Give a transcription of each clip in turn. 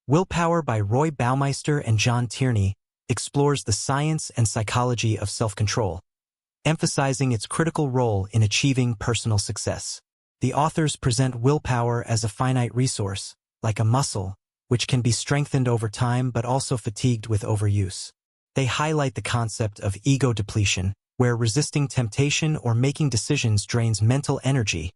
Willpower by Roy Baumeister and John Tierney explores the science and psychology of self-control, emphasizing its critical role in achieving personal success. The authors present willpower as a finite resource, like a muscle, which can be strengthened over time but also fatigued with overuse. They highlight the concept of ego depletion, where resisting temptation or making decisions drains mental energy,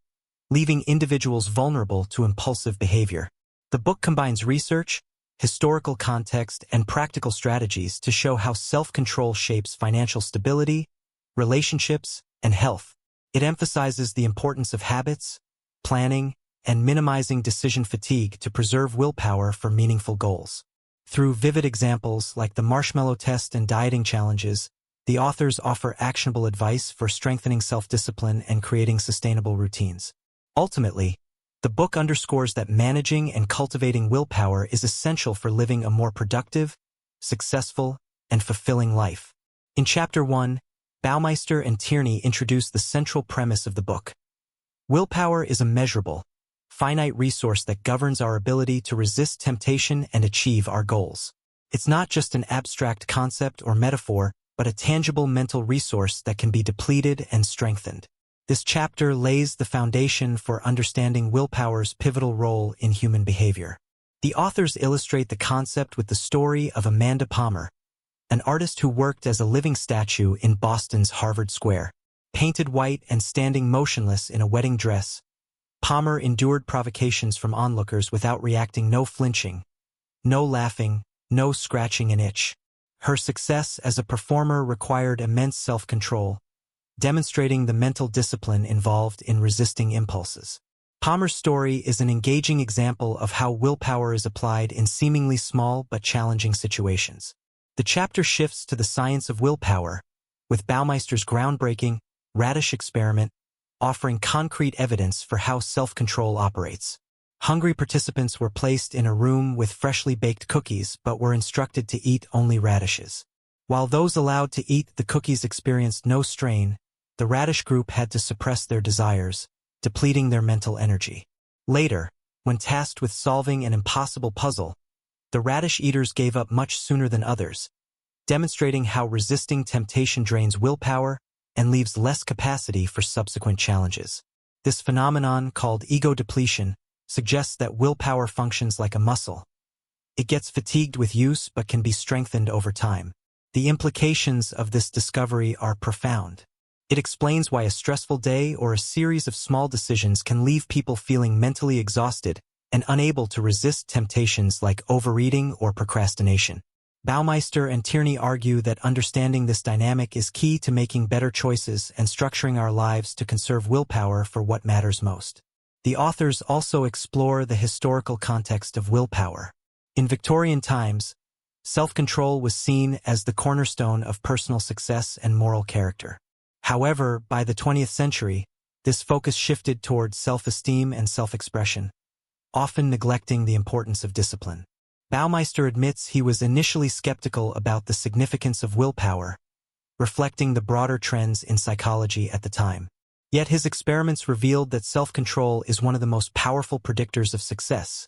leaving individuals vulnerable to impulsive behavior. The book combines research, historical context, and practical strategies to show how self-control shapes financial stability, relationships, and health. It emphasizes the importance of habits, planning, and minimizing decision fatigue to preserve willpower for meaningful goals. Through vivid examples like the Marshmallow Test and dieting challenges, the authors offer actionable advice for strengthening self-discipline and creating sustainable routines. Ultimately, the book underscores that managing and cultivating willpower is essential for living a more productive, successful, and fulfilling life. In Chapter 1, Baumeister and Tierney introduce the central premise of the book. Willpower is a measurable, finite resource that governs our ability to resist temptation and achieve our goals. It's not just an abstract concept or metaphor, but a tangible mental resource that can be depleted and strengthened. This chapter lays the foundation for understanding willpower's pivotal role in human behavior. The authors illustrate the concept with the story of Amanda Palmer, an artist who worked as a living statue in Boston's Harvard Square. Painted white and standing motionless in a wedding dress, Palmer endured provocations from onlookers without reacting, no flinching, no laughing, no scratching an itch. Her success as a performer required immense self-control, demonstrating the mental discipline involved in resisting impulses. Palmer's story is an engaging example of how willpower is applied in seemingly small but challenging situations. The chapter shifts to the science of willpower, with Baumeister's groundbreaking radish experiment offering concrete evidence for how self-control operates. Hungry participants were placed in a room with freshly baked cookies but were instructed to eat only radishes. While those allowed to eat the cookies experienced no strain, the radish group had to suppress their desires, depleting their mental energy. Later, when tasked with solving an impossible puzzle, the radish eaters gave up much sooner than others, demonstrating how resisting temptation drains willpower and leaves less capacity for subsequent challenges. This phenomenon, called ego depletion, suggests that willpower functions like a muscle. It gets fatigued with use but can be strengthened over time. The implications of this discovery are profound. It explains why a stressful day or a series of small decisions can leave people feeling mentally exhausted and unable to resist temptations like overeating or procrastination. Baumeister and Tierney argue that understanding this dynamic is key to making better choices and structuring our lives to conserve willpower for what matters most. The authors also explore the historical context of willpower. In Victorian times, self-control was seen as the cornerstone of personal success and moral character. However, by the 20th century, this focus shifted towards self-esteem and self-expression, often neglecting the importance of discipline. Baumeister admits he was initially skeptical about the significance of willpower, reflecting the broader trends in psychology at the time. Yet his experiments revealed that self-control is one of the most powerful predictors of success,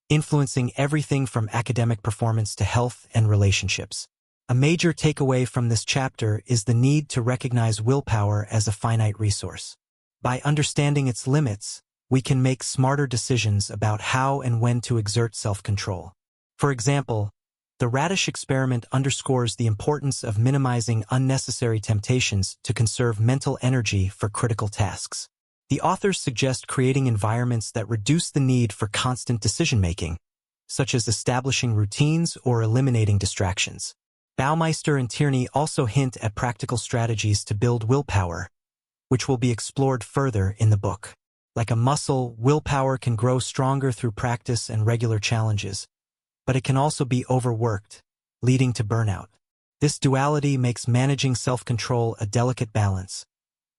influencing everything from academic performance to health and relationships. A major takeaway from this chapter is the need to recognize willpower as a finite resource. By understanding its limits, we can make smarter decisions about how and when to exert self-control. For example, the radish experiment underscores the importance of minimizing unnecessary temptations to conserve mental energy for critical tasks. The authors suggest creating environments that reduce the need for constant decision-making, such as establishing routines or eliminating distractions. Baumeister and Tierney also hint at practical strategies to build willpower, which will be explored further in the book. Like a muscle, willpower can grow stronger through practice and regular challenges, but it can also be overworked, leading to burnout. This duality makes managing self-control a delicate balance,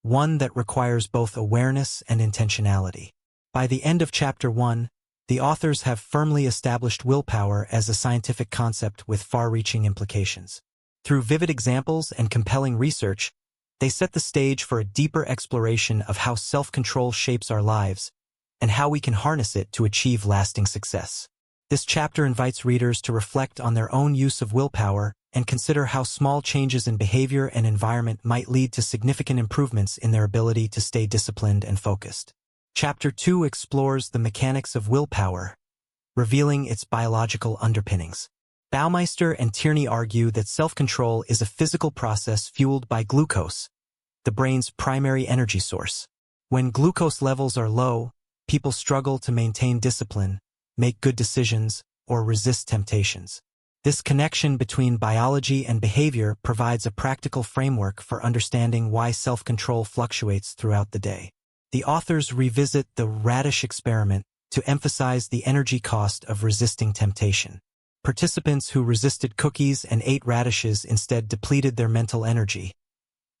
one that requires both awareness and intentionality. By the end of Chapter 1, the authors have firmly established willpower as a scientific concept with far-reaching implications. Through vivid examples and compelling research, they set the stage for a deeper exploration of how self-control shapes our lives and how we can harness it to achieve lasting success. This chapter invites readers to reflect on their own use of willpower and consider how small changes in behavior and environment might lead to significant improvements in their ability to stay disciplined and focused. Chapter 2 explores the mechanics of willpower, revealing its biological underpinnings. Baumeister and Tierney argue that self-control is a physical process fueled by glucose, the brain's primary energy source. When glucose levels are low, people struggle to maintain discipline, make good decisions, or resist temptations. This connection between biology and behavior provides a practical framework for understanding why self-control fluctuates throughout the day. The authors revisit the radish experiment to emphasize the energy cost of resisting temptation. Participants who resisted cookies and ate radishes instead depleted their mental energy,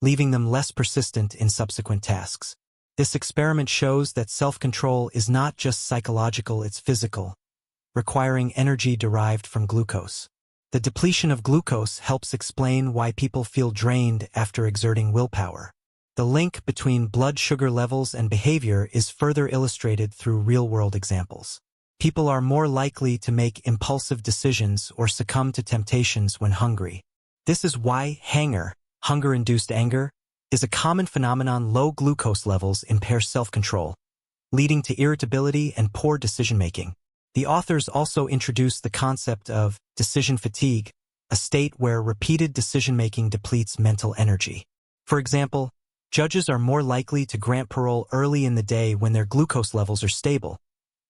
leaving them less persistent in subsequent tasks. This experiment shows that self-control is not just psychological, it's physical, requiring energy derived from glucose. The depletion of glucose helps explain why people feel drained after exerting willpower. The link between blood sugar levels and behavior is further illustrated through real-world examples. People are more likely to make impulsive decisions or succumb to temptations when hungry. This is why hunger-induced anger, is a common phenomenon. Low glucose levels impair self-control, leading to irritability and poor decision-making. The authors also introduce the concept of decision fatigue, a state where repeated decision-making depletes mental energy. For example, judges are more likely to grant parole early in the day when their glucose levels are stable,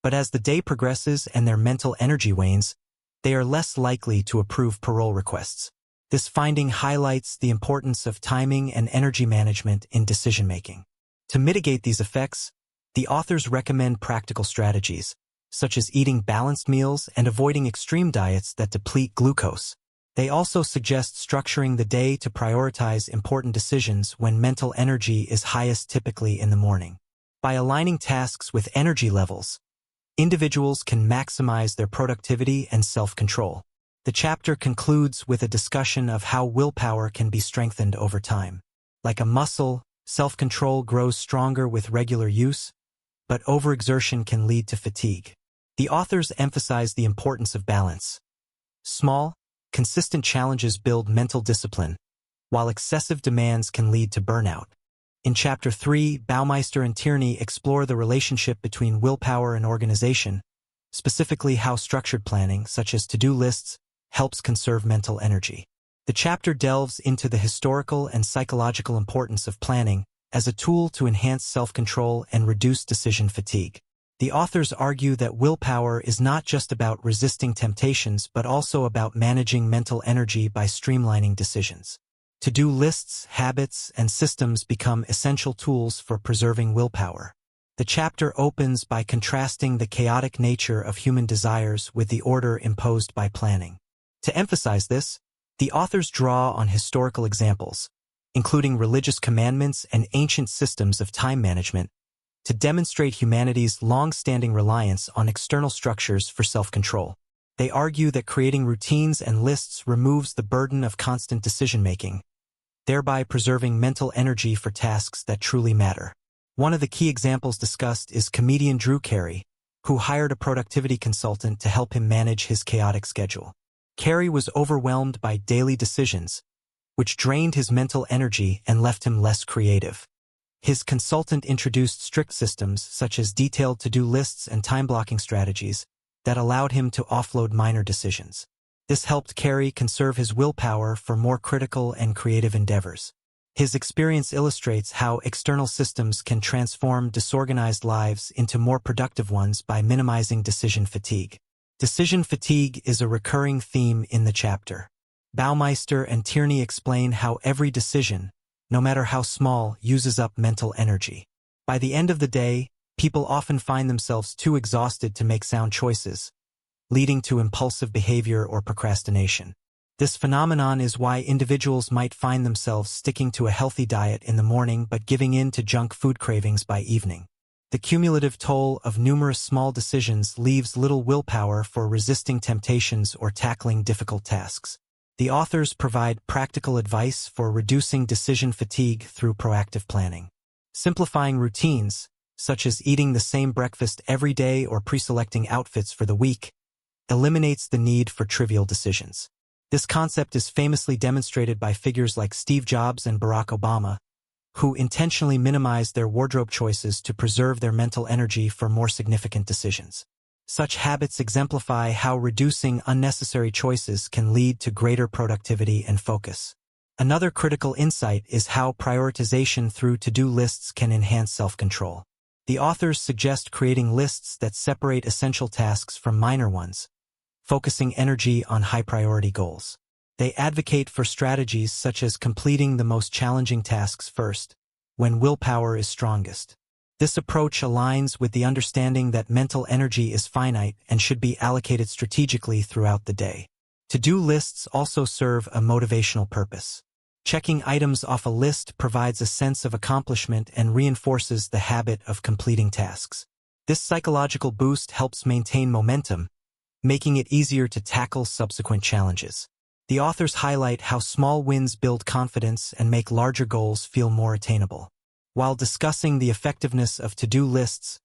but as the day progresses and their mental energy wanes, they are less likely to approve parole requests. This finding highlights the importance of timing and energy management in decision-making. To mitigate these effects, the authors recommend practical strategies, such as eating balanced meals and avoiding extreme diets that deplete glucose. They also suggest structuring the day to prioritize important decisions when mental energy is highest, typically in the morning. By aligning tasks with energy levels, individuals can maximize their productivity and self-control. The chapter concludes with a discussion of how willpower can be strengthened over time. Like a muscle, self-control grows stronger with regular use, but overexertion can lead to fatigue. The authors emphasize the importance of balance. Small, consistent challenges build mental discipline, while excessive demands can lead to burnout. In Chapter 3, Baumeister and Tierney explore the relationship between willpower and organization, specifically how structured planning, such as to-do lists, helps conserve mental energy. The chapter delves into the historical and psychological importance of planning as a tool to enhance self-control and reduce decision fatigue. The authors argue that willpower is not just about resisting temptations but also about managing mental energy by streamlining decisions. To-do lists, habits, and systems become essential tools for preserving willpower. The chapter opens by contrasting the chaotic nature of human desires with the order imposed by planning. To emphasize this, the authors draw on historical examples, including religious commandments and ancient systems of time management, to demonstrate humanity's long-standing reliance on external structures for self-control. They argue that creating routines and lists removes the burden of constant decision-making, thereby preserving mental energy for tasks that truly matter. One of the key examples discussed is comedian Drew Carey, who hired a productivity consultant to help him manage his chaotic schedule. Carey was overwhelmed by daily decisions, which drained his mental energy and left him less creative. His consultant introduced strict systems such as detailed to-do lists and time-blocking strategies that allowed him to offload minor decisions. This helped Carey conserve his willpower for more critical and creative endeavors. His experience illustrates how external systems can transform disorganized lives into more productive ones by minimizing decision fatigue. Decision fatigue is a recurring theme in the chapter. Baumeister and Tierney explain how every decision, no matter how small, uses up mental energy. By the end of the day, people often find themselves too exhausted to make sound choices, leading to impulsive behavior or procrastination. This phenomenon is why individuals might find themselves sticking to a healthy diet in the morning but giving in to junk food cravings by evening. The cumulative toll of numerous small decisions leaves little willpower for resisting temptations or tackling difficult tasks. The authors provide practical advice for reducing decision fatigue through proactive planning. Simplifying routines, such as eating the same breakfast every day or pre-selecting outfits for the week, eliminates the need for trivial decisions. This concept is famously demonstrated by figures like Steve Jobs and Barack Obama, who intentionally minimized their wardrobe choices to preserve their mental energy for more significant decisions. Such habits exemplify how reducing unnecessary choices can lead to greater productivity and focus. Another critical insight is how prioritization through to-do lists can enhance self-control. The authors suggest creating lists that separate essential tasks from minor ones, focusing energy on high-priority goals. They advocate for strategies such as completing the most challenging tasks first, when willpower is strongest. This approach aligns with the understanding that mental energy is finite and should be allocated strategically throughout the day. To-do lists also serve a motivational purpose. Checking items off a list provides a sense of accomplishment and reinforces the habit of completing tasks. This psychological boost helps maintain momentum, making it easier to tackle subsequent challenges. The authors highlight how small wins build confidence and make larger goals feel more attainable. While discussing the effectiveness of to-do lists,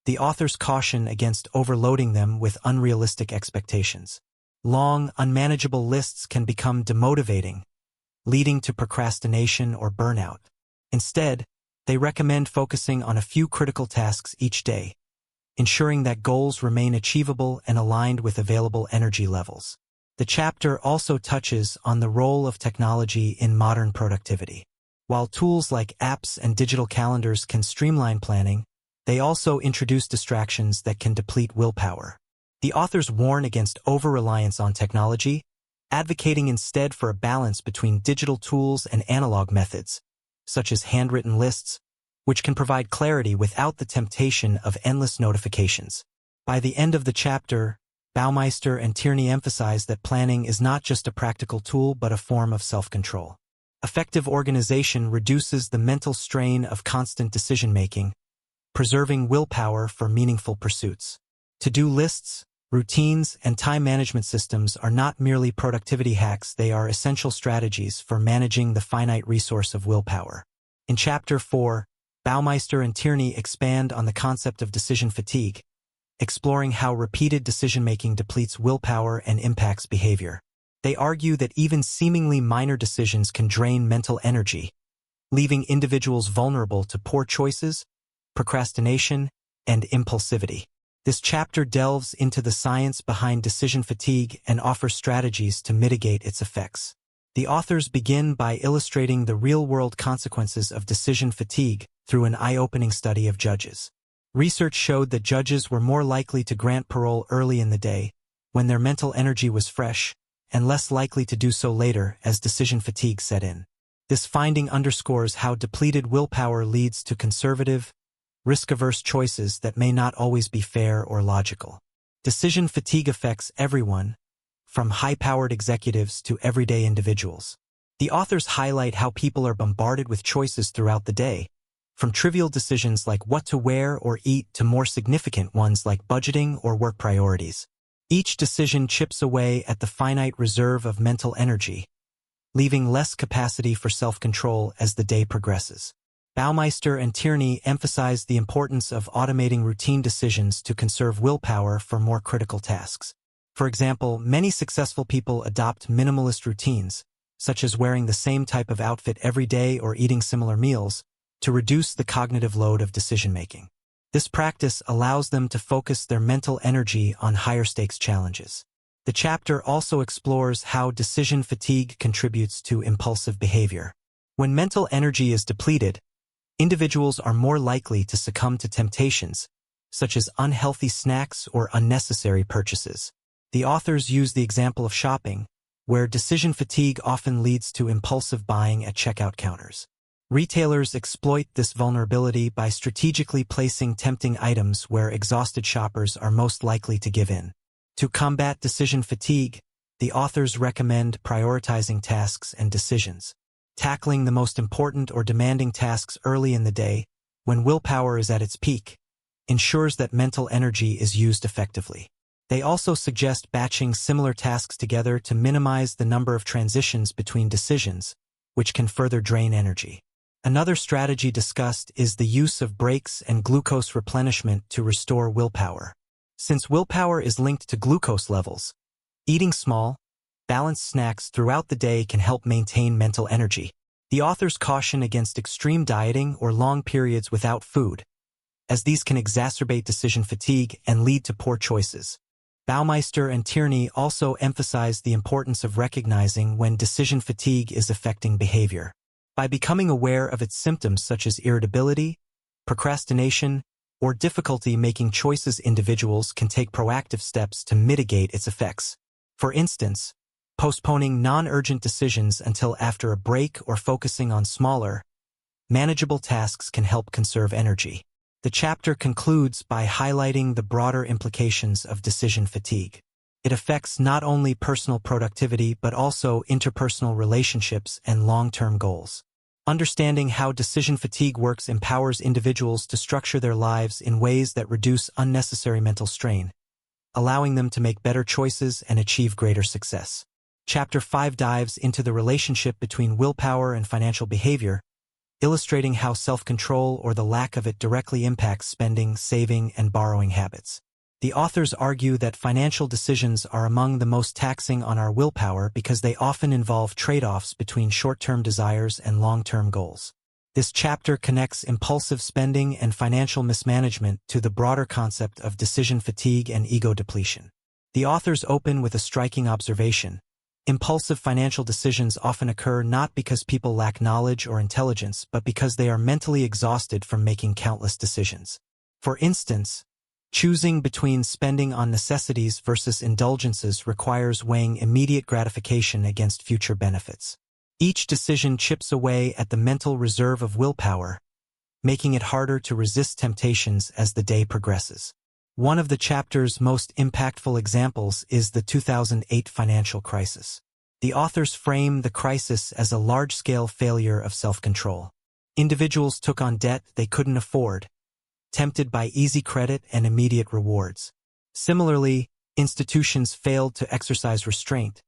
the authors caution against overloading them with unrealistic expectations. Long, unmanageable lists can become demotivating, leading to procrastination or burnout. Instead, they recommend focusing on a few critical tasks each day, ensuring that goals remain achievable and aligned with available energy levels. The chapter also touches on the role of technology in modern productivity. While tools like apps and digital calendars can streamline planning, they also introduce distractions that can deplete willpower. The authors warn against over-reliance on technology, advocating instead for a balance between digital tools and analog methods, such as handwritten lists, which can provide clarity without the temptation of endless notifications. By the end of the chapter, Baumeister and Tierney emphasize that planning is not just a practical tool but a form of self-control. Effective organization reduces the mental strain of constant decision-making, preserving willpower for meaningful pursuits. To-do lists, routines, and time management systems are not merely productivity hacks, they are essential strategies for managing the finite resource of willpower. In Chapter 4, Baumeister and Tierney expand on the concept of decision fatigue, exploring how repeated decision-making depletes willpower and impacts behavior. They argue that even seemingly minor decisions can drain mental energy, leaving individuals vulnerable to poor choices, procrastination, and impulsivity. This chapter delves into the science behind decision fatigue and offers strategies to mitigate its effects. The authors begin by illustrating the real-world consequences of decision fatigue through an eye-opening study of judges. Research showed that judges were more likely to grant parole early in the day, when their mental energy was fresh, and less likely to do so later as decision fatigue set in. This finding underscores how depleted willpower leads to conservative, risk-averse choices that may not always be fair or logical. Decision fatigue affects everyone, from high-powered executives to everyday individuals. The authors highlight how people are bombarded with choices throughout the day, from trivial decisions like what to wear or eat to more significant ones like budgeting or work priorities. Each decision chips away at the finite reserve of mental energy, leaving less capacity for self-control as the day progresses. Baumeister and Tierney emphasize the importance of automating routine decisions to conserve willpower for more critical tasks. For example, many successful people adopt minimalist routines, such as wearing the same type of outfit every day or eating similar meals, to reduce the cognitive load of decision-making. This practice allows them to focus their mental energy on higher-stakes challenges. The chapter also explores how decision fatigue contributes to impulsive behavior. When mental energy is depleted, individuals are more likely to succumb to temptations, such as unhealthy snacks or unnecessary purchases. The authors use the example of shopping, where decision fatigue often leads to impulsive buying at checkout counters. Retailers exploit this vulnerability by strategically placing tempting items where exhausted shoppers are most likely to give in. To combat decision fatigue, the authors recommend prioritizing tasks and decisions. Tackling the most important or demanding tasks early in the day, when willpower is at its peak, ensures that mental energy is used effectively. They also suggest batching similar tasks together to minimize the number of transitions between decisions, which can further drain energy. Another strategy discussed is the use of breaks and glucose replenishment to restore willpower. Since willpower is linked to glucose levels, eating small, balanced snacks throughout the day can help maintain mental energy. The authors caution against extreme dieting or long periods without food, as these can exacerbate decision fatigue and lead to poor choices. Baumeister and Tierney also emphasize the importance of recognizing when decision fatigue is affecting behavior. By becoming aware of its symptoms such as irritability, procrastination, or difficulty making choices, individuals can take proactive steps to mitigate its effects. For instance, postponing non-urgent decisions until after a break or focusing on smaller, manageable tasks can help conserve energy. The chapter concludes by highlighting the broader implications of decision fatigue. It affects not only personal productivity but also interpersonal relationships and long-term goals. Understanding how decision fatigue works empowers individuals to structure their lives in ways that reduce unnecessary mental strain, allowing them to make better choices and achieve greater success. Chapter 5 dives into the relationship between willpower and financial behavior, illustrating how self-control or the lack of it directly impacts spending, saving, and borrowing habits. The authors argue that financial decisions are among the most taxing on our willpower because they often involve trade-offs between short-term desires and long-term goals. This chapter connects impulsive spending and financial mismanagement to the broader concept of decision fatigue and ego depletion. The authors open with a striking observation. Impulsive financial decisions often occur not because people lack knowledge or intelligence, but because they are mentally exhausted from making countless decisions. For instance, choosing between spending on necessities versus indulgences requires weighing immediate gratification against future benefits. Each decision chips away at the mental reserve of willpower, making it harder to resist temptations as the day progresses. One of the chapter's most impactful examples is the 2008 financial crisis. The authors frame the crisis as a large-scale failure of self-control. Individuals took on debt they couldn't afford, tempted by easy credit and immediate rewards. Similarly, institutions failed to exercise restraint,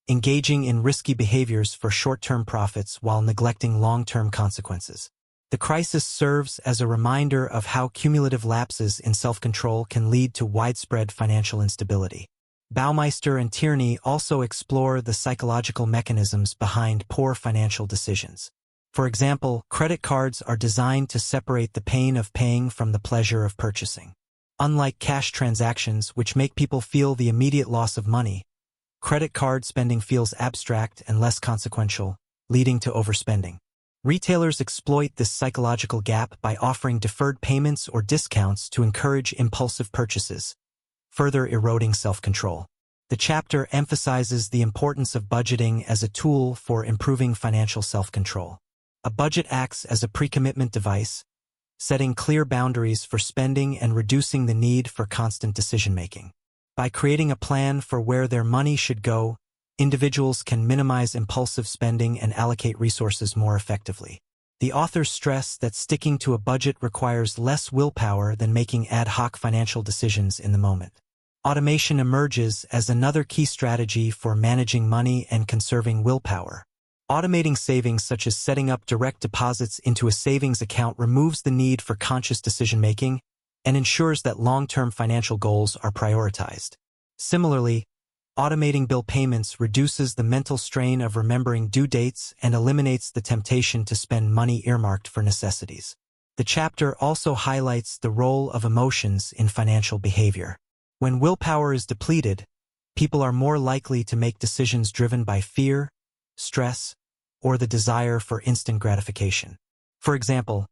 engaging in risky behaviors for short-term profits while neglecting long-term consequences. The crisis serves as a reminder of how cumulative lapses in self-control can lead to widespread financial instability. Baumeister and Tierney also explore the psychological mechanisms behind poor financial decisions. For example, credit cards are designed to separate the pain of paying from the pleasure of purchasing. Unlike cash transactions, which make people feel the immediate loss of money, credit card spending feels abstract and less consequential, leading to overspending. Retailers exploit this psychological gap by offering deferred payments or discounts to encourage impulsive purchases, further eroding self-control. The chapter emphasizes the importance of budgeting as a tool for improving financial self-control. A budget acts as a pre-commitment device, setting clear boundaries for spending and reducing the need for constant decision-making. By creating a plan for where their money should go, individuals can minimize impulsive spending and allocate resources more effectively. The authors stress that sticking to a budget requires less willpower than making ad hoc financial decisions in the moment. Automation emerges as another key strategy for managing money and conserving willpower. Automating savings, such as setting up direct deposits into a savings account, removes the need for conscious decision-making and ensures that long-term financial goals are prioritized. Similarly, automating bill payments reduces the mental strain of remembering due dates and eliminates the temptation to spend money earmarked for necessities. The chapter also highlights the role of emotions in financial behavior. When willpower is depleted, people are more likely to make decisions driven by fear, stress, or the desire for instant gratification. For example,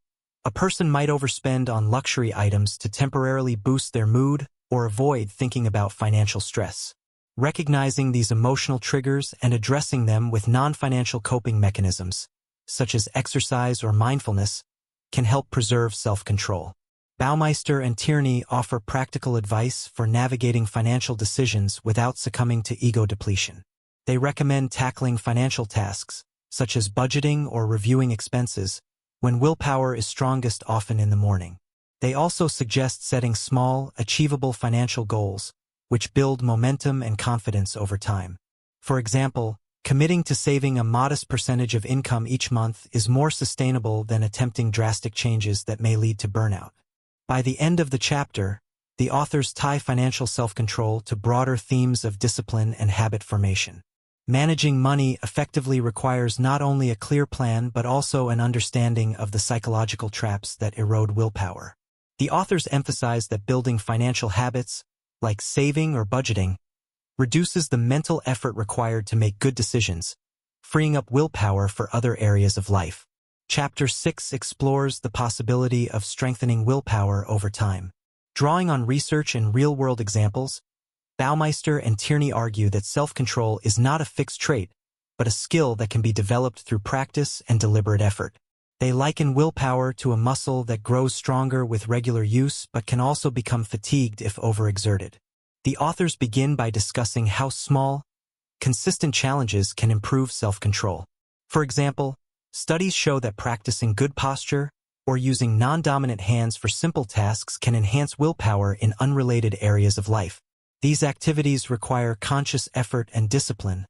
a person might overspend on luxury items to temporarily boost their mood or avoid thinking about financial stress. Recognizing these emotional triggers and addressing them with non-financial coping mechanisms, such as exercise or mindfulness, can help preserve self-control. Baumeister and Tierney offer practical advice for navigating financial decisions without succumbing to ego depletion. They recommend tackling financial tasks, such as budgeting or reviewing expenses, when willpower is strongest, often in the morning. They also suggest setting small, achievable financial goals, which build momentum and confidence over time. For example, committing to saving a modest percentage of income each month is more sustainable than attempting drastic changes that may lead to burnout. By the end of the chapter, the authors tie financial self-control to broader themes of discipline and habit formation. Managing money effectively requires not only a clear plan but also an understanding of the psychological traps that erode willpower. The authors emphasize that building financial habits, like saving or budgeting, reduces the mental effort required to make good decisions, freeing up willpower for other areas of life. Chapter 6 explores the possibility of strengthening willpower over time. Drawing on research and real-world examples, Baumeister and Tierney argue that self-control is not a fixed trait, but a skill that can be developed through practice and deliberate effort. They liken willpower to a muscle that grows stronger with regular use but can also become fatigued if overexerted. The authors begin by discussing how small, consistent challenges can improve self-control. For example, studies show that practicing good posture or using non-dominant hands for simple tasks can enhance willpower in unrelated areas of life. These activities require conscious effort and discipline,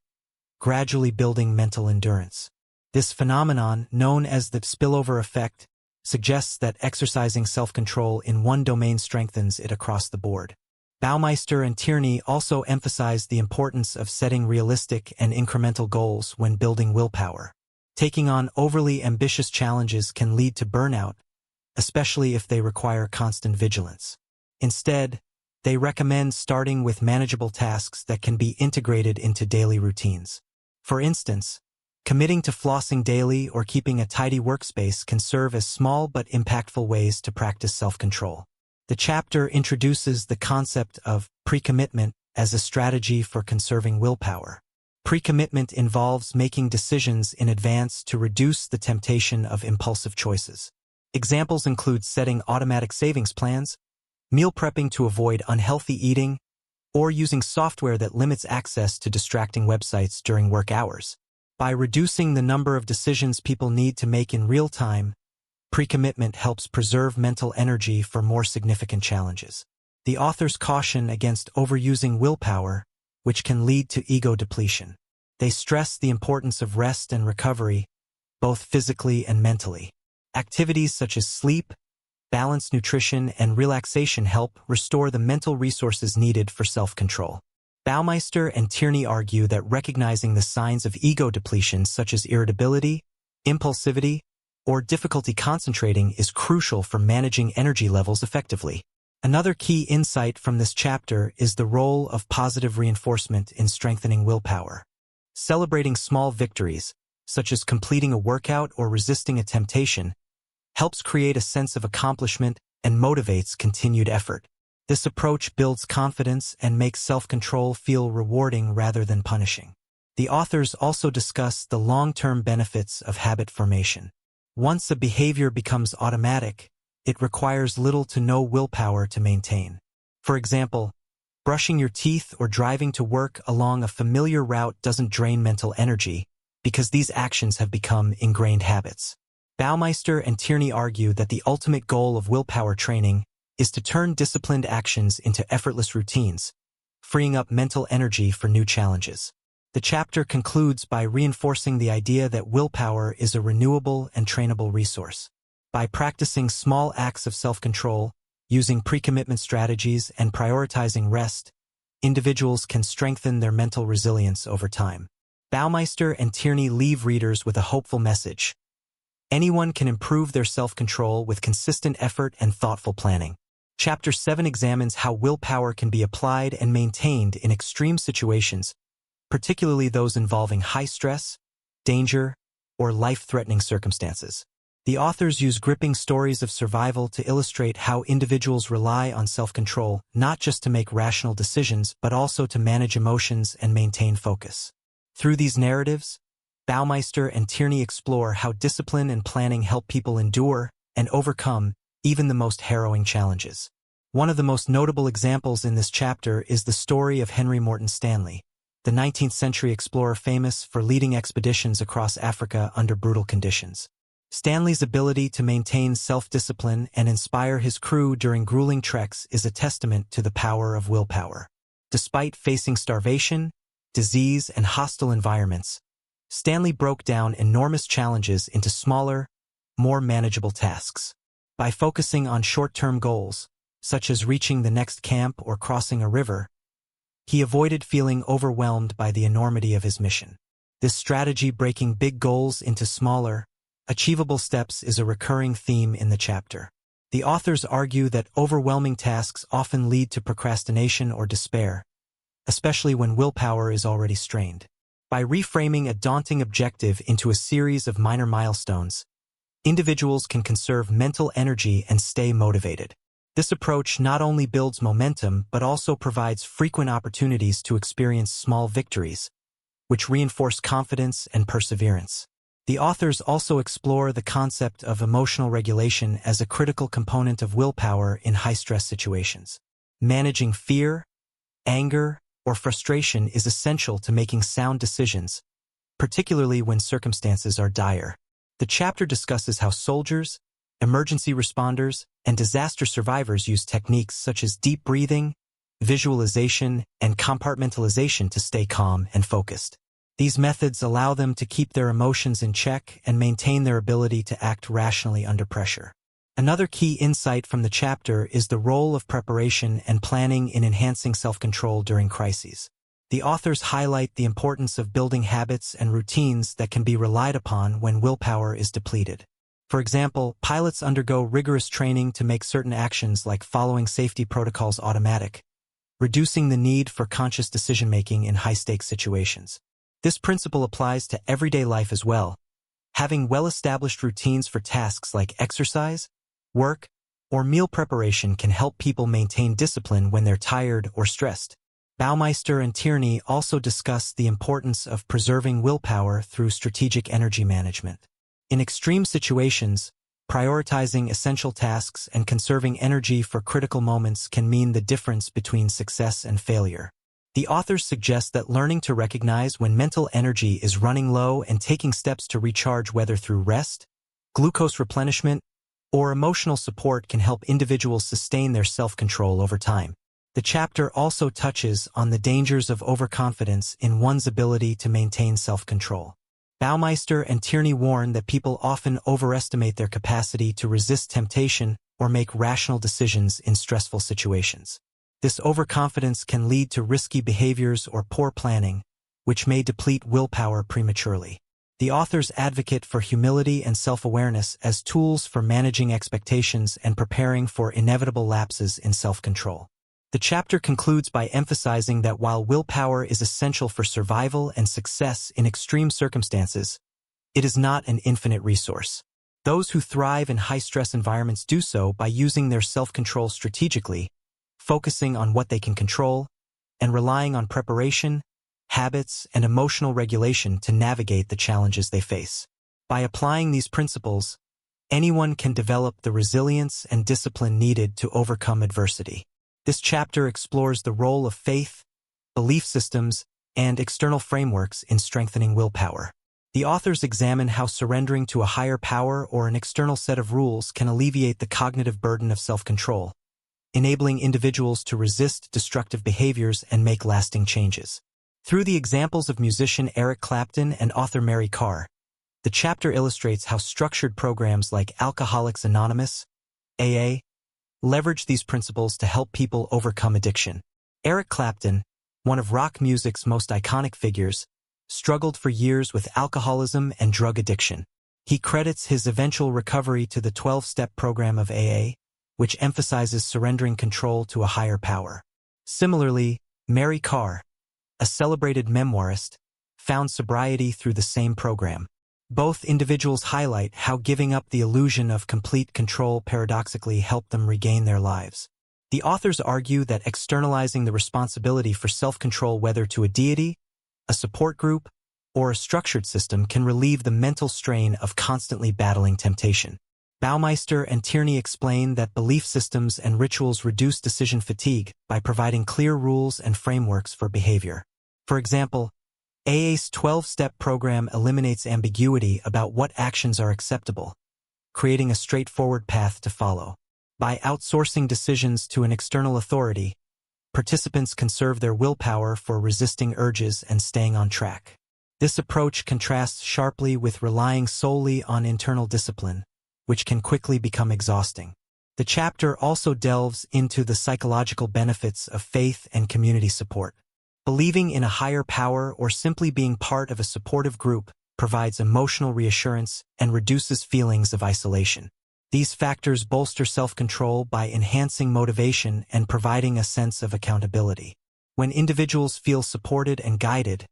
gradually building mental endurance. This phenomenon, known as the spillover effect, suggests that exercising self-control in one domain strengthens it across the board. Baumeister and Tierney also emphasize the importance of setting realistic and incremental goals when building willpower. Taking on overly ambitious challenges can lead to burnout, especially if they require constant vigilance. Instead, they recommend starting with manageable tasks that can be integrated into daily routines. For instance, committing to flossing daily or keeping a tidy workspace can serve as small but impactful ways to practice self-control. The chapter introduces the concept of pre-commitment as a strategy for conserving willpower. Pre-commitment involves making decisions in advance to reduce the temptation of impulsive choices. Examples include setting automatic savings plans, meal prepping to avoid unhealthy eating, or using software that limits access to distracting websites during work hours. By reducing the number of decisions people need to make in real time, pre-commitment helps preserve mental energy for more significant challenges. The authors caution against overusing willpower, which can lead to ego depletion. They stress the importance of rest and recovery, both physically and mentally. Activities such as sleep, balanced nutrition, and relaxation help restore the mental resources needed for self-control. Baumeister and Tierney argue that recognizing the signs of ego depletion such as irritability, impulsivity, or difficulty concentrating is crucial for managing energy levels effectively. Another key insight from this chapter is the role of positive reinforcement in strengthening willpower. Celebrating small victories, such as completing a workout or resisting a temptation, helps create a sense of accomplishment and motivates continued effort. This approach builds confidence and makes self-control feel rewarding rather than punishing. The authors also discuss the long-term benefits of habit formation. Once a behavior becomes automatic, it requires little to no willpower to maintain. For example, brushing your teeth or driving to work along a familiar route doesn't drain mental energy because these actions have become ingrained habits. Baumeister and Tierney argue that the ultimate goal of willpower training is to turn disciplined actions into effortless routines, freeing up mental energy for new challenges. The chapter concludes by reinforcing the idea that willpower is a renewable and trainable resource. By practicing small acts of self-control, using pre-commitment strategies, and prioritizing rest, individuals can strengthen their mental resilience over time. Baumeister and Tierney leave readers with a hopeful message. Anyone can improve their self-control with consistent effort and thoughtful planning. Chapter 7 examines how willpower can be applied and maintained in extreme situations, particularly those involving high stress, danger, or life-threatening circumstances. The authors use gripping stories of survival to illustrate how individuals rely on self-control not just to make rational decisions but also to manage emotions and maintain focus. Through these narratives, Baumeister and Tierney explore how discipline and planning help people endure and overcome even the most harrowing challenges. One of the most notable examples in this chapter is the story of Henry Morton Stanley, the 19th century explorer famous for leading expeditions across Africa under brutal conditions. Stanley's ability to maintain self-discipline and inspire his crew during grueling treks is a testament to the power of willpower. Despite facing starvation, disease, and hostile environments, Stanley broke down enormous challenges into smaller, more manageable tasks. By focusing on short-term goals, such as reaching the next camp or crossing a river, he avoided feeling overwhelmed by the enormity of his mission. This strategy, breaking big goals into smaller, achievable steps, is a recurring theme in the chapter. The authors argue that overwhelming tasks often lead to procrastination or despair, especially when willpower is already strained. By reframing a daunting objective into a series of minor milestones, individuals can conserve mental energy and stay motivated. This approach not only builds momentum but also provides frequent opportunities to experience small victories, which reinforce confidence and perseverance. The authors also explore the concept of emotional regulation as a critical component of willpower in high-stress situations. Managing fear, anger, or frustration is essential to making sound decisions, particularly when circumstances are dire. The chapter discusses how soldiers, emergency responders, and disaster survivors use techniques such as deep breathing, visualization, and compartmentalization to stay calm and focused. These methods allow them to keep their emotions in check and maintain their ability to act rationally under pressure. Another key insight from the chapter is the role of preparation and planning in enhancing self-control during crises. The authors highlight the importance of building habits and routines that can be relied upon when willpower is depleted. For example, pilots undergo rigorous training to make certain actions like following safety protocols automatic, reducing the need for conscious decision-making in high-stakes situations. This principle applies to everyday life as well. Having well-established routines for tasks like exercise, work, or meal preparation can help people maintain discipline when they're tired or stressed. Baumeister and Tierney also discuss the importance of preserving willpower through strategic energy management. In extreme situations, prioritizing essential tasks and conserving energy for critical moments can mean the difference between success and failure. The authors suggest that learning to recognize when mental energy is running low and taking steps to recharge, whether through rest, glucose replenishment, or emotional support, can help individuals sustain their self-control over time. The chapter also touches on the dangers of overconfidence in one's ability to maintain self-control. Baumeister and Tierney warn that people often overestimate their capacity to resist temptation or make rational decisions in stressful situations. This overconfidence can lead to risky behaviors or poor planning, which may deplete willpower prematurely. The authors advocate for humility and self-awareness as tools for managing expectations and preparing for inevitable lapses in self-control. The chapter concludes by emphasizing that while willpower is essential for survival and success in extreme circumstances, it is not an infinite resource. Those who thrive in high-stress environments do so by using their self-control strategically, focusing on what they can control, and relying on preparation, habits, and emotional regulation to navigate the challenges they face. By applying these principles, anyone can develop the resilience and discipline needed to overcome adversity. This chapter explores the role of faith, belief systems, and external frameworks in strengthening willpower. The authors examine how surrendering to a higher power or an external set of rules can alleviate the cognitive burden of self-control, enabling individuals to resist destructive behaviors and make lasting changes. Through the examples of musician Eric Clapton and author Mary Karr, the chapter illustrates how structured programs like Alcoholics Anonymous, AA, leverage these principles to help people overcome addiction. Eric Clapton, one of rock music's most iconic figures, struggled for years with alcoholism and drug addiction. He credits his eventual recovery to the 12-step program of AA, which emphasizes surrendering control to a higher power. Similarly, Mary Karr, a celebrated memoirist, found sobriety through the same program. Both individuals highlight how giving up the illusion of complete control paradoxically helped them regain their lives. The authors argue that externalizing the responsibility for self-control, whether to a deity, a support group, or a structured system, can relieve the mental strain of constantly battling temptation. Baumeister and Tierney explain that belief systems and rituals reduce decision fatigue by providing clear rules and frameworks for behavior. For example, AA's 12-step program eliminates ambiguity about what actions are acceptable, creating a straightforward path to follow. By outsourcing decisions to an external authority, participants conserve their willpower for resisting urges and staying on track. This approach contrasts sharply with relying solely on internal discipline, which can quickly become exhausting. The The chapter also delves into the psychological benefits of faith and community support. Believing in a higher power or simply being part of a supportive group provides emotional reassurance and reduces feelings of isolation. These factors bolster self-control by enhancing motivation and providing a sense of accountability. When individuals feel supported and guided,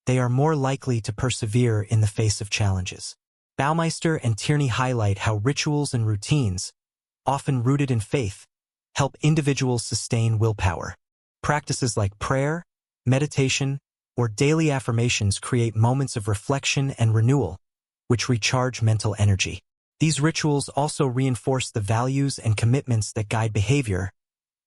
they are more likely to persevere in the face of challenges. Baumeister and Tierney highlight how rituals and routines, often rooted in faith, help individuals sustain willpower. Practices like prayer, meditation, or daily affirmations create moments of reflection and renewal, which recharge mental energy. These rituals also reinforce the values and commitments that guide behavior,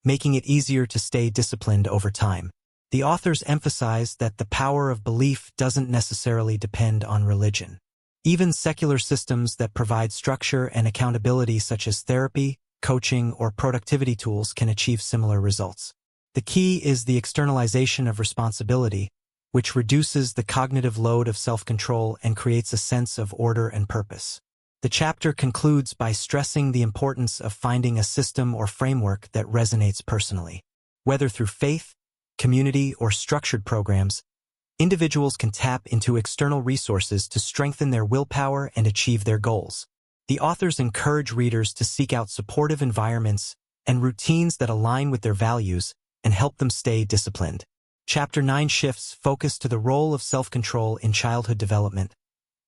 making it easier to stay disciplined over time. The authors emphasize that the power of belief doesn't necessarily depend on religion. Even secular systems that provide structure and accountability, such as therapy, coaching, or productivity tools, can achieve similar results. The key is the externalization of responsibility, which reduces the cognitive load of self-control and creates a sense of order and purpose. The chapter concludes by stressing the importance of finding a system or framework that resonates personally. Whether through faith, community, or structured programs, individuals can tap into external resources to strengthen their willpower and achieve their goals. The authors encourage readers to seek out supportive environments and routines that align with their values and help them stay disciplined. Chapter 9 shifts focus to the role of self-control in childhood development,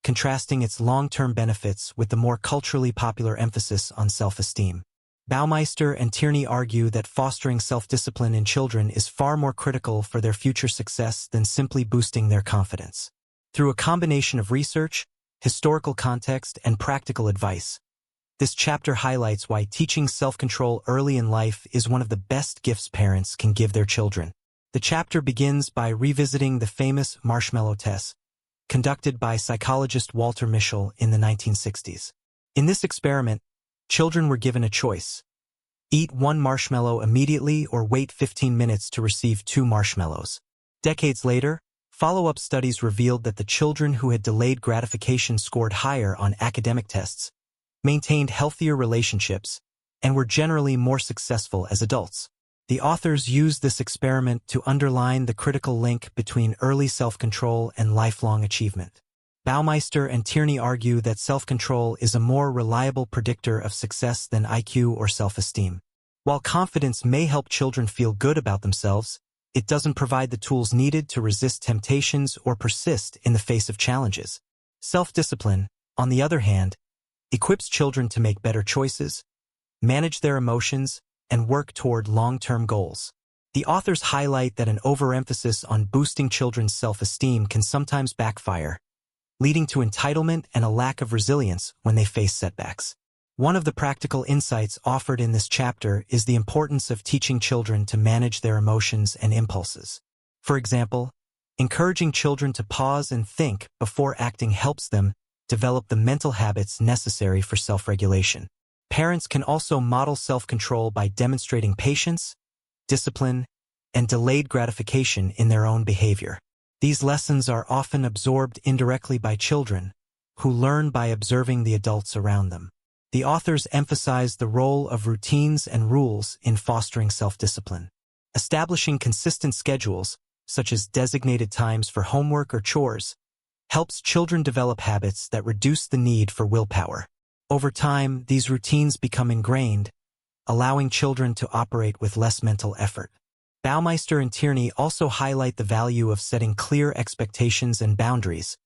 contrasting its long-term benefits with the more culturally popular emphasis on self-esteem. Baumeister and Tierney argue that fostering self-discipline in children is far more critical for their future success than simply boosting their confidence. Through a combination of research, historical context, and practical advice, this chapter highlights why teaching self-control early in life is one of the best gifts parents can give their children. The chapter begins by revisiting the famous Marshmallow Test, conducted by psychologist Walter Mischel in the 1960s. In this experiment, children were given a choice: eat one marshmallow immediately or wait 15 minutes to receive 2 marshmallows. Decades later, follow-up studies revealed that the children who had delayed gratification scored higher on academic tests, maintained healthier relationships, and were generally more successful as adults. The authors used this experiment to underline the critical link between early self-control and lifelong achievement. Baumeister and Tierney argue that self-control is a more reliable predictor of success than IQ or self-esteem. While confidence may help children feel good about themselves, it doesn't provide the tools needed to resist temptations or persist in the face of challenges. Self-discipline, on the other hand, equips children to make better choices, manage their emotions, and work toward long-term goals. The authors highlight that an overemphasis on boosting children's self-esteem can sometimes backfire, leading to entitlement and a lack of resilience when they face setbacks. One of the practical insights offered in this chapter is the importance of teaching children to manage their emotions and impulses. For example, encouraging children to pause and think before acting helps them develop the mental habits necessary for self-regulation. Parents can also model self-control by demonstrating patience, discipline, and delayed gratification in their own behavior. These lessons are often absorbed indirectly by children, who learn by observing the adults around them. The authors emphasize the role of routines and rules in fostering self-discipline. Establishing consistent schedules, such as designated times for homework or chores, helps children develop habits that reduce the need for willpower. Over time, these routines become ingrained, allowing children to operate with less mental effort. Baumeister and Tierney also highlight the value of setting clear expectations and boundaries,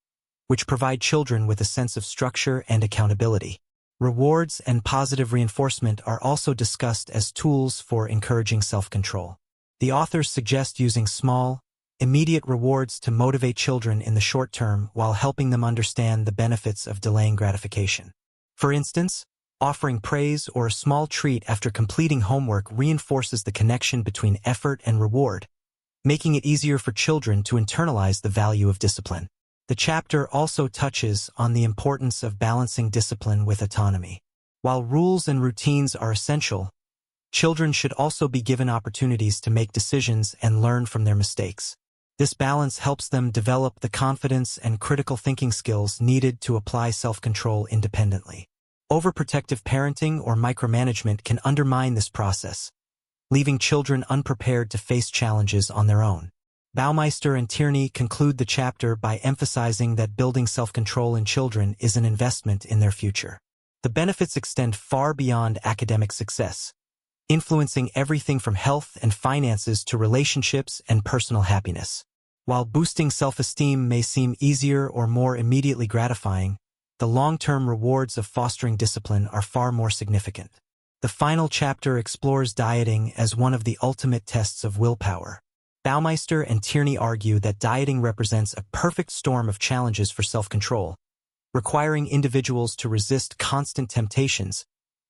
which provide children with a sense of structure and accountability. Rewards and positive reinforcement are also discussed as tools for encouraging self-control. The authors suggest using small, immediate rewards to motivate children in the short term while helping them understand the benefits of delaying gratification. For instance, offering praise or a small treat after completing homework reinforces the connection between effort and reward, making it easier for children to internalize the value of discipline. The chapter also touches on the importance of balancing discipline with autonomy. While rules and routines are essential, children should also be given opportunities to make decisions and learn from their mistakes. This balance helps them develop the confidence and critical thinking skills needed to apply self-control independently. Overprotective parenting or micromanagement can undermine this process, leaving children unprepared to face challenges on their own. Baumeister and Tierney conclude the chapter by emphasizing that building self-control in children is an investment in their future. The benefits extend far beyond academic success, influencing everything from health and finances to relationships and personal happiness. While boosting self-esteem may seem easier or more immediately gratifying, the long-term rewards of fostering discipline are far more significant. The final chapter explores dieting as one of the ultimate tests of willpower. Baumeister and Tierney argue that dieting represents a perfect storm of challenges for self-control, requiring individuals to resist constant temptations,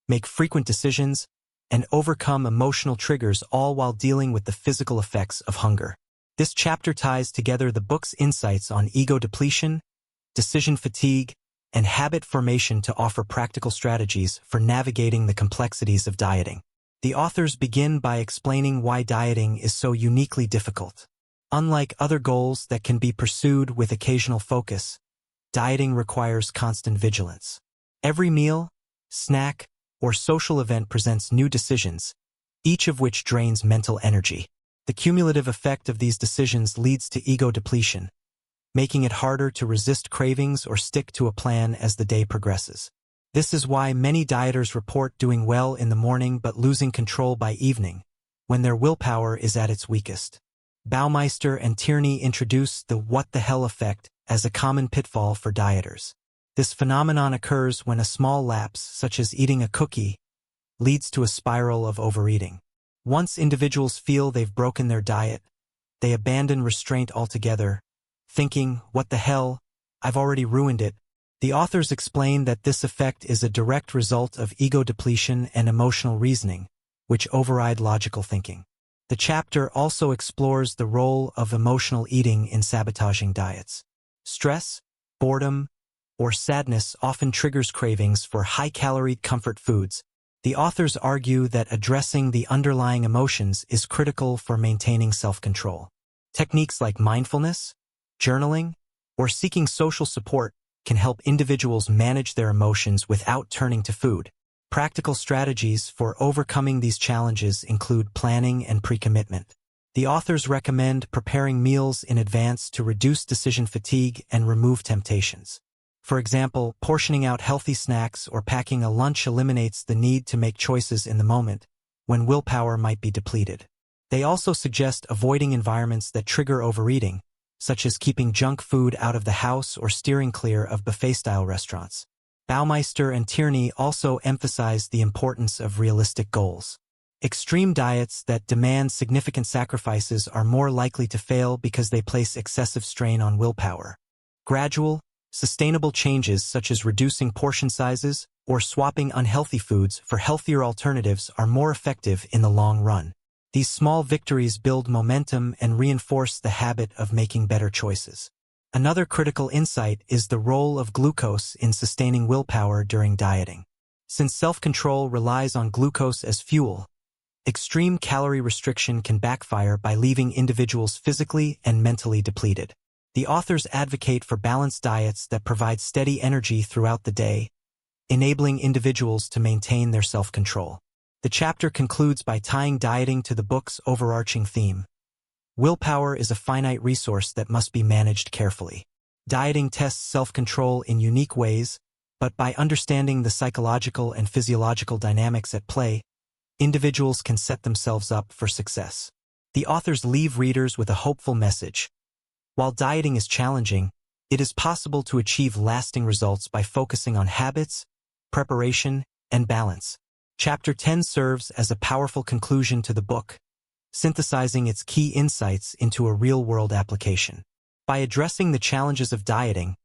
make frequent decisions, and overcome emotional triggers, all while dealing with the physical effects of hunger. This chapter ties together the book's insights on ego depletion, decision fatigue, and habit formation to offer practical strategies for navigating the complexities of dieting. The authors begin by explaining why dieting is so uniquely difficult. Unlike other goals that can be pursued with occasional focus, dieting requires constant vigilance. Every meal, snack, or social event presents new decisions, each of which drains mental energy. The cumulative effect of these decisions leads to ego depletion, making it harder to resist cravings or stick to a plan as the day progresses. This is why many dieters report doing well in the morning but losing control by evening, when their willpower is at its weakest. Baumeister and Tierney introduce the what the hell effect as a common pitfall for dieters. This phenomenon occurs when a small lapse, such as eating a cookie, leads to a spiral of overeating. Once individuals feel they've broken their diet, they abandon restraint altogether, thinking, what the hell, I've already ruined it. The authors explain that this effect is a direct result of ego depletion and emotional reasoning, which override logical thinking. The chapter also explores the role of emotional eating in sabotaging diets. Stress, boredom, or sadness often triggers cravings for high-calorie comfort foods. The authors argue that addressing the underlying emotions is critical for maintaining self-control. Techniques like mindfulness, journaling, or seeking social support can help individuals manage their emotions without turning to food. Practical strategies for overcoming these challenges include planning and pre-commitment. The authors recommend preparing meals in advance to reduce decision fatigue and remove temptations. For example, portioning out healthy snacks or packing a lunch eliminates the need to make choices in the moment, when willpower might be depleted. They also suggest avoiding environments that trigger overeating, such as keeping junk food out of the house or steering clear of buffet-style restaurants. Baumeister and Tierney also emphasize the importance of realistic goals. Extreme diets that demand significant sacrifices are more likely to fail because they place excessive strain on willpower. Gradual, sustainable changes such as reducing portion sizes or swapping unhealthy foods for healthier alternatives are more effective in the long run. These small victories build momentum and reinforce the habit of making better choices. Another critical insight is the role of glucose in sustaining willpower during dieting. Since self-control relies on glucose as fuel, extreme calorie restriction can backfire by leaving individuals physically and mentally depleted. The authors advocate for balanced diets that provide steady energy throughout the day, enabling individuals to maintain their self-control. The chapter concludes by tying dieting to the book's overarching theme. Willpower is a finite resource that must be managed carefully. Dieting tests self-control in unique ways, but by understanding the psychological and physiological dynamics at play, individuals can set themselves up for success. The authors leave readers with a hopeful message. While dieting is challenging, it is possible to achieve lasting results by focusing on habits, preparation, and balance. Chapter 10 serves as a powerful conclusion to the book, synthesizing its key insights into a real-world application. By addressing the challenges of dieting,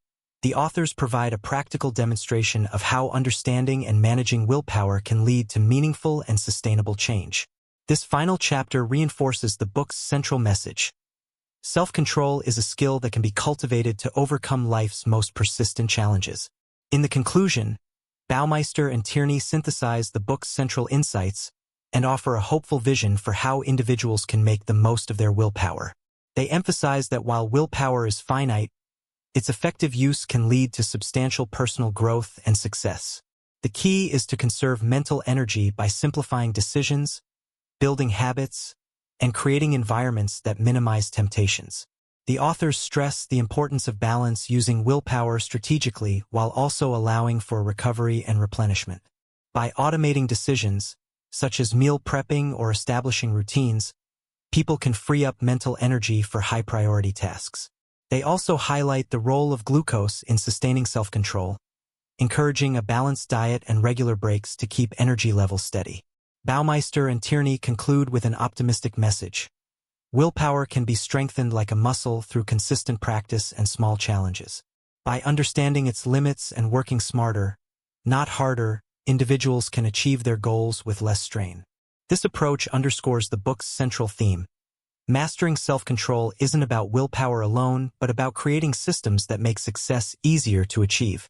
the authors provide a practical demonstration of how understanding and managing willpower can lead to meaningful and sustainable change. This final chapter reinforces the book's central message. Self-control is a skill that can be cultivated to overcome life's most persistent challenges. In the conclusion, Baumeister and Tierney synthesize the book's central insights and offer a hopeful vision for how individuals can make the most of their willpower. They emphasize that while willpower is finite, its effective use can lead to substantial personal growth and success. The key is to conserve mental energy by simplifying decisions, building habits, and creating environments that minimize temptations. The authors stress the importance of balance, using willpower strategically while also allowing for recovery and replenishment. By automating decisions, such as meal prepping or establishing routines, people can free up mental energy for high-priority tasks. They also highlight the role of glucose in sustaining self-control, encouraging a balanced diet and regular breaks to keep energy levels steady. Baumeister and Tierney conclude with an optimistic message. Willpower can be strengthened like a muscle through consistent practice and small challenges. By understanding its limits and working smarter, not harder, individuals can achieve their goals with less strain. This approach underscores the book's central theme. Mastering self-control isn't about willpower alone, but about creating systems that make success easier to achieve.